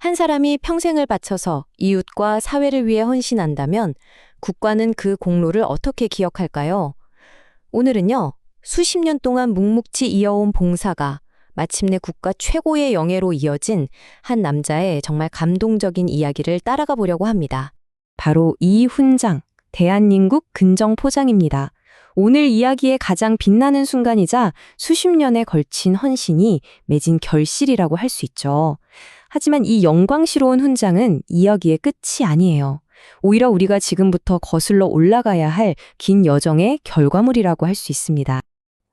한 사람이 평생을 바쳐서 이웃과 사회를 위해 헌신한다면 국가는 그 공로를 어떻게 기억할까요? 오늘은요, 수십 년 동안 묵묵히 이어온 봉사가 마침내 국가 최고의 영예로 이어진 한 남자의 정말 감동적인 이야기를 따라가 보려고 합니다. 바로 이 훈장, 대한민국 근정포장입니다. 오늘 이야기의 가장 빛나는 순간이자 수십 년에 걸친 헌신이 맺은 결실이라고 할 수 있죠. 하지만 이 영광스러운 훈장은 이야기의 끝이 아니에요. 오히려 우리가 지금부터 거슬러 올라가야 할 긴 여정의 결과물이라고 할 수 있습니다.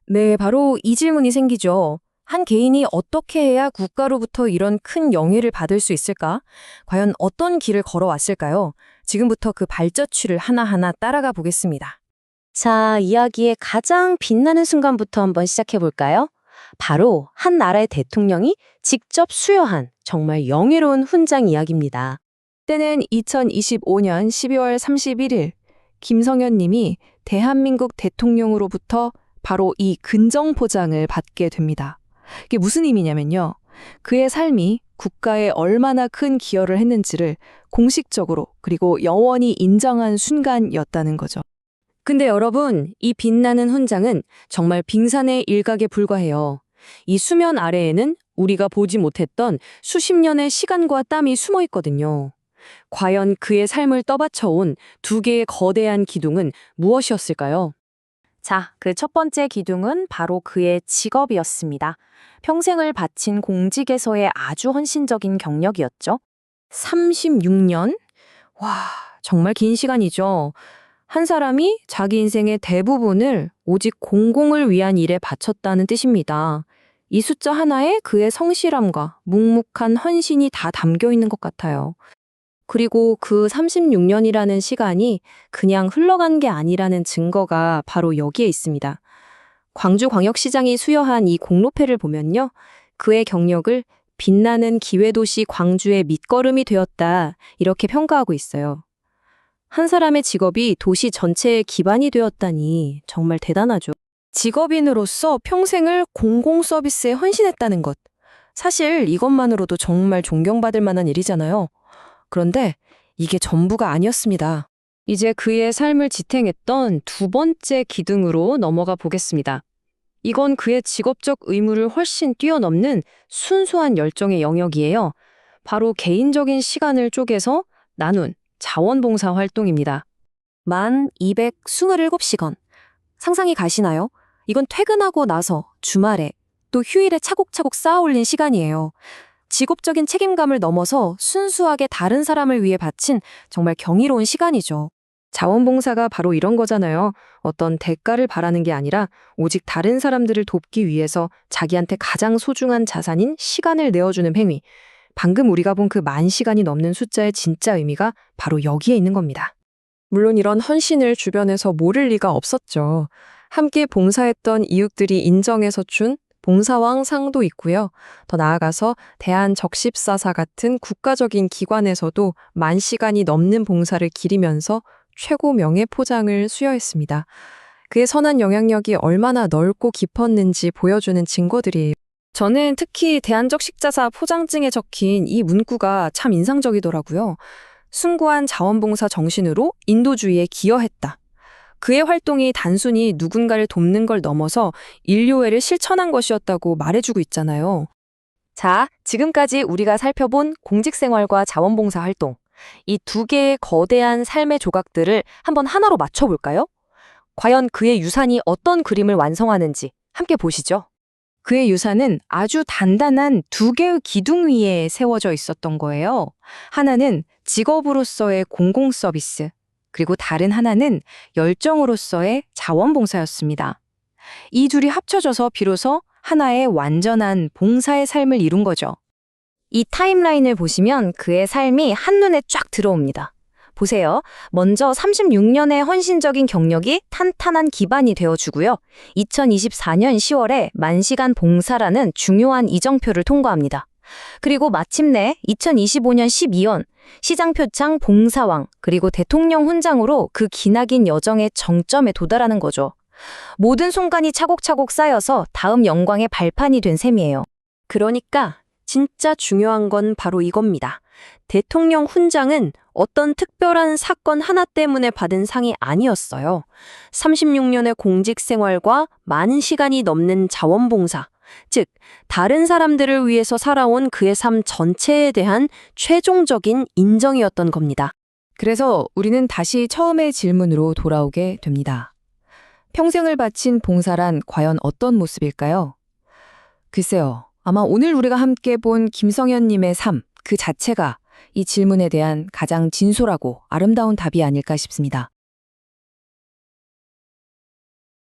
네, 바로 이 질문이 생기죠. 한 개인이 어떻게 해야 국가로부터 이런 큰 영예를 받을 수 있을까? 과연 어떤 길을 걸어왔을까요? 지금부터 그 발자취를 하나하나 따라가 보겠습니다. 자, 이야기의 가장 빛나는 순간부터 한번 시작해 볼까요? 바로 한 나라의 대통령이 직접 수여한 정말 영예로운 훈장 이야기입니다. 때는 2025년 12월 31일, 김성현 님이 대한민국 대통령으로부터 바로 이 근정포장을 받게 됩니다. 이게 무슨 의미냐면요. 그의 삶이 국가에 얼마나 큰 기여를 했는지를 공식적으로 그리고 영원히 인정한 순간이었다는 거죠. 근데 여러분, 이 빛나는 훈장은 정말 빙산의 일각에 불과해요. 이 수면 아래에는 우리가 보지 못했던 수십 년의 시간과 땀이 숨어 있거든요. 과연 그의 삶을 떠받쳐온 두 개의 거대한 기둥은 무엇이었을까요? 자, 그 첫 번째 기둥은 바로 그의 직업이었습니다. 평생을 바친 공직에서의 아주 헌신적인 경력이었죠. 36년? 와, 정말 긴 시간이죠. 한 사람이 자기 인생의 대부분을 오직 공공을 위한 일에 바쳤다는 뜻입니다. 이 숫자 하나에 그의 성실함과 묵묵한 헌신이 다 담겨 있는 것 같아요. 그리고 그 36년이라는 시간이 그냥 흘러간 게 아니라는 증거가 바로 여기에 있습니다. 광주광역시장이 수여한 이 공로패를 보면요. 그의 경력을 빛나는 기회도시 광주의 밑거름이 되었다, 이렇게 평가하고 있어요. 한 사람의 직업이 도시 전체의 기반이 되었다니 정말 대단하죠. 직업인으로서 평생을 공공 서비스에 헌신했다는 것. 사실 이것만으로도 정말 존경받을 만한 일이잖아요. 그런데 이게 전부가 아니었습니다. 이제 그의 삶을 지탱했던 두 번째 기둥으로 넘어가 보겠습니다. 이건 그의 직업적 의무를 훨씬 뛰어넘는 순수한 열정의 영역이에요. 바로 개인적인 시간을 쪼개서 나눈 자원봉사 활동입니다. 만 227시간. 상상이 가시나요? 이건 퇴근하고 나서 주말에 또 휴일에 차곡차곡 쌓아올린 시간이에요. 직업적인 책임감을 넘어서 순수하게 다른 사람을 위해 바친 정말 경이로운 시간이죠. 자원봉사가 바로 이런 거잖아요. 어떤 대가를 바라는 게 아니라 오직 다른 사람들을 돕기 위해서 자기한테 가장 소중한 자산인 시간을 내어주는 행위. 방금 우리가 본 그 10,000시간이 넘는 숫자의 진짜 의미가 바로 여기에 있는 겁니다. 물론 이런 헌신을 주변에서 모를 리가 없었죠. 함께 봉사했던 이웃들이 인정해서 준 봉사왕 상도 있고요. 더 나아가서 대한적십사사 같은 국가적인 기관에서도 10,000시간이 넘는 봉사를 기리면서 최고 명예포장을 수여했습니다. 그의 선한 영향력이 얼마나 넓고 깊었는지 보여주는 증거들이에요. 저는 특히 대한적십자사 포장증에 적힌 이 문구가 참 인상적이더라고요. 숭고한 자원봉사 정신으로 인도주의에 기여했다. 그의 활동이 단순히 누군가를 돕는 걸 넘어서 인류애를 실천한 것이었다고 말해주고 있잖아요. 자, 지금까지 우리가 살펴본 공직생활과 자원봉사 활동, 이 두 개의 거대한 삶의 조각들을 한번 하나로 맞춰볼까요? 과연 그의 유산이 어떤 그림을 완성하는지 함께 보시죠. 그의 유산은 아주 단단한 두 개의 기둥 위에 세워져 있었던 거예요. 하나는 직업으로서의 공공 서비스, 그리고 다른 하나는 열정으로서의 자원봉사였습니다. 이 둘이 합쳐져서 비로소 하나의 완전한 봉사의 삶을 이룬 거죠. 이 타임라인을 보시면 그의 삶이 한눈에 쫙 들어옵니다. 보세요. 먼저 36년의 헌신적인 경력이 탄탄한 기반이 되어주고요. 2024년 10월에 10,000시간 봉사라는 중요한 이정표를 통과합니다. 그리고 마침내 2025년 12월 시장표창 봉사왕 그리고 대통령 훈장으로 그 기나긴 여정의 정점에 도달하는 거죠. 모든 순간이 차곡차곡 쌓여서 다음 영광의 발판이 된 셈이에요. 그러니까 진짜 중요한 건 바로 이겁니다. 대통령 훈장은 어떤 특별한 사건 하나 때문에 받은 상이 아니었어요. 36년의 공직 생활과 많은 시간이 넘는 자원봉사, 즉 다른 사람들을 위해서 살아온 그의 삶 전체에 대한 최종적인 인정이었던 겁니다. 그래서 우리는 다시 처음의 질문으로 돌아오게 됩니다. 평생을 바친 봉사란 과연 어떤 모습일까요? 글쎄요, 아마 오늘 우리가 함께 본 김성현님의 삶 그 자체가 이 질문에 대한 가장 진솔하고 아름다운 답이 아닐까 싶습니다.